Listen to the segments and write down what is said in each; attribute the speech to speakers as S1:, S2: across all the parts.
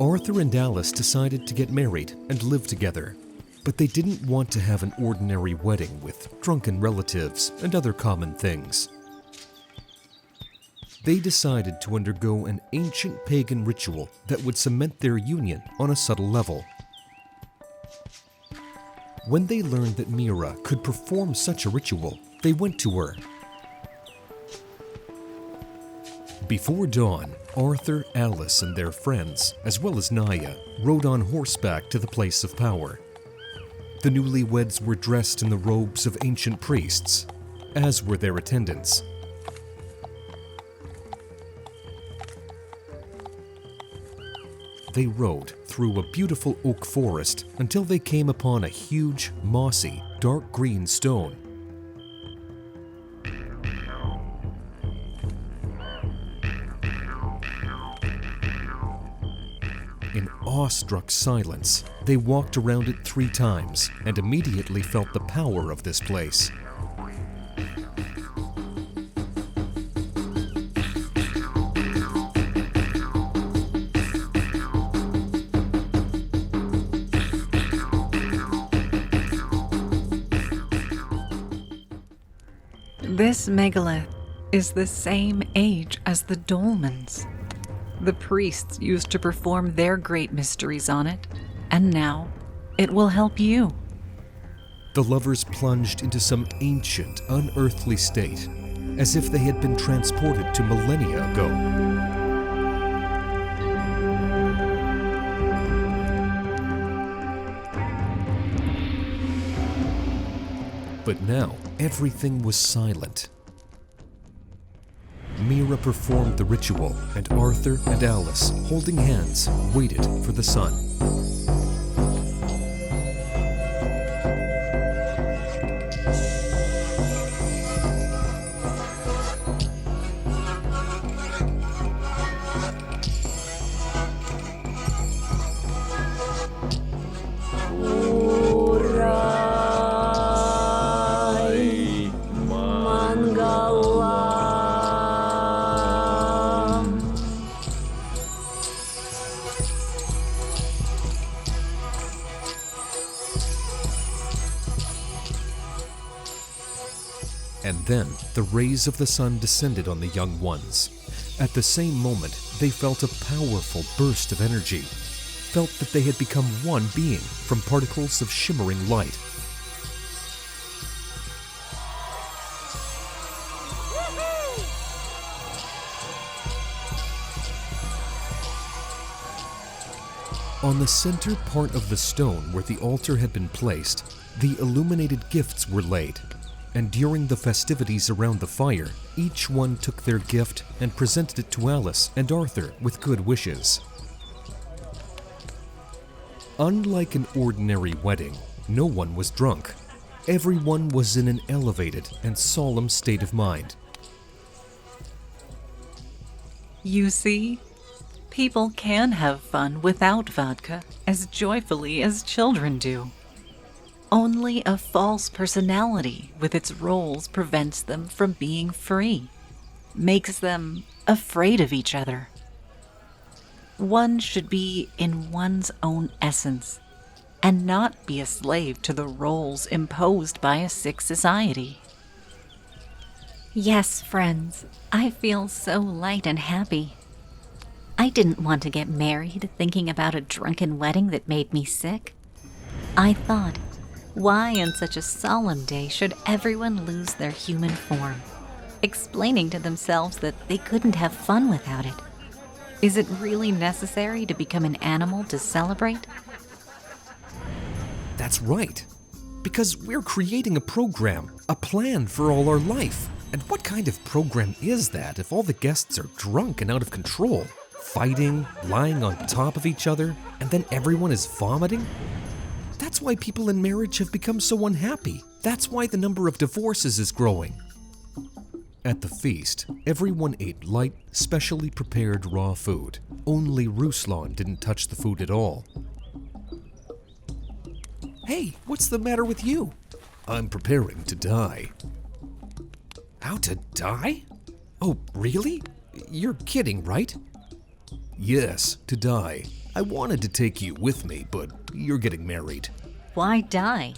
S1: Arthur and Alice decided to get married and live together, but they didn't want to have an ordinary wedding with drunken relatives and other common things. They decided to undergo an ancient pagan ritual that would cement their union on a subtle level. When they learned that Mira could perform such a ritual, they went to her. Before dawn, Arthur, Alice, and their friends, as well as Naya, rode on horseback to the place of power. The newlyweds were dressed in the robes of ancient priests, as were their attendants. They rode through a beautiful oak forest until they came upon a huge, mossy, dark green stone. In awestruck silence, they walked around it 3 times and immediately felt the power of this place.
S2: This megalith is the same age as the dolmens. The priests used to perform their great mysteries on it, and now it will help you.
S1: The lovers plunged into some ancient, unearthly state, as if they had been transported to millennia ago. But now, everything was silent. Mira performed the ritual, and Arthur and Alice, holding hands, waited for the sun. And then the rays of the sun descended on the young ones. At the same moment, they felt a powerful burst of energy, felt that they had become one being from particles of shimmering light. On the center part of the stone where the altar had been placed, the illuminated gifts were laid. And during the festivities around the fire, each one took their gift and presented it to Alice and Arthur with good wishes. Unlike an ordinary wedding, no one was drunk. Everyone was in an elevated and solemn state of mind.
S2: You see, people can have fun without vodka as joyfully as children do. Only a false personality with its roles prevents them from being free, makes them afraid of each other. One should be in one's own essence and not be a slave to the roles imposed by a sick society.
S3: Yes, friends, I feel so light and happy. I didn't want to get married thinking about a drunken wedding that made me sick. I thought, why on such a solemn day should everyone lose their human form, explaining to themselves that they couldn't have fun without it? Is it really necessary to become an animal to celebrate?
S1: That's right, because we're creating a program, a plan for all our life. And what kind of program is that if all the guests are drunk and out of control, fighting, lying on top of each other, and then everyone is vomiting? That's why people in marriage have become so unhappy. That's why the number of divorces is growing. At the feast, everyone ate light, specially prepared raw food. Only Ruslan didn't touch the food at all. Hey, what's the matter with you? I'm preparing to die. How to die? Oh, really? You're kidding, right? Yes, to die. I wanted to take you with me, but you're getting married.
S3: Why die?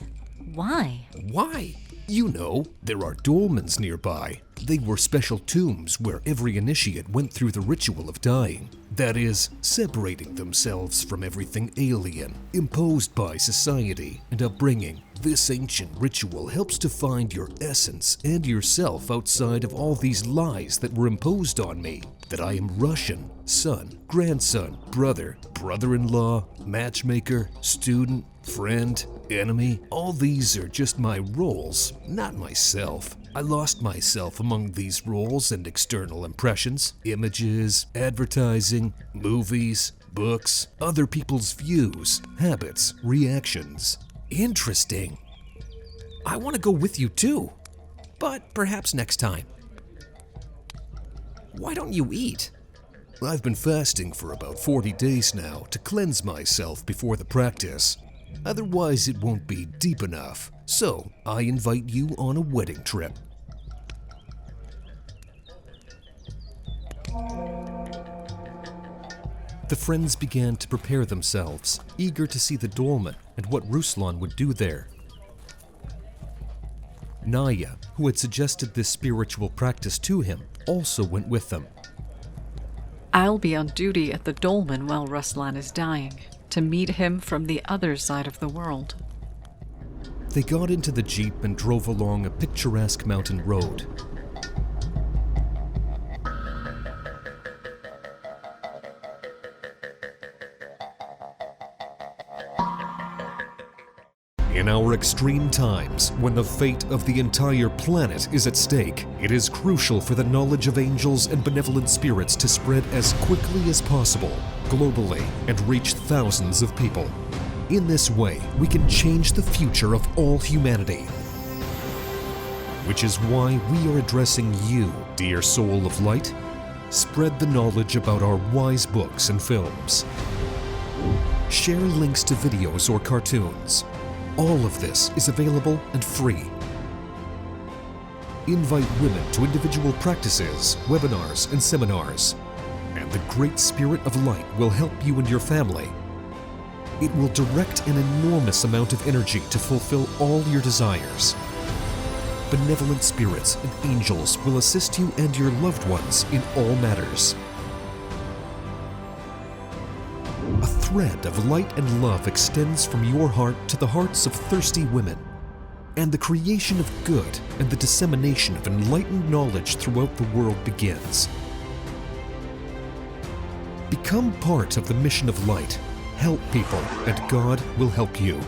S3: Why?
S1: Why? You know, there are dolmens nearby. They were special tombs where every initiate went through the ritual of dying. That is, separating themselves from everything alien, imposed by society and upbringing. This ancient ritual helps to find your essence and yourself outside of all these lies that were imposed on me. That I am Russian, son, grandson, brother, brother-in-law, matchmaker, student, friend, enemy. All these are just my roles, not myself. I lost myself among these roles and external impressions, images, advertising, movies, books, other people's views, habits, reactions. Interesting. I want to go with you too, but perhaps next time. Why don't you eat? I've been fasting for about 40 days now to cleanse myself before the practice. Otherwise, it won't be deep enough. So, I invite you on a wedding trip. The friends began to prepare themselves, eager to see the dolmen and what Ruslan would do there. Naya, who had suggested this spiritual practice to him, also went with them.
S2: I'll be on duty at the dolmen while Ruslan is dying, to meet him from the other side of the world.
S1: They got into the jeep and drove along a picturesque mountain road. In our extreme times, when the fate of the entire planet is at stake, it is crucial for the knowledge of angels and benevolent spirits to spread as quickly as possible, globally, and reach thousands of people. In this way, we can change the future of all humanity. Which is why we are addressing you, dear soul of light. Spread the knowledge about our wise books and films. Share links to videos or cartoons. All of this is available and free. Invite women to individual practices, webinars, and seminars. And the Great Spirit of Light will help you and your family. It will direct an enormous amount of energy to fulfill all your desires. Benevolent spirits and angels will assist you and your loved ones in all matters. A thread of light and love extends from your heart to the hearts of thirsty women, and the creation of good and the dissemination of enlightened knowledge throughout the world begins. Become part of the mission of light. Help people, and God will help you.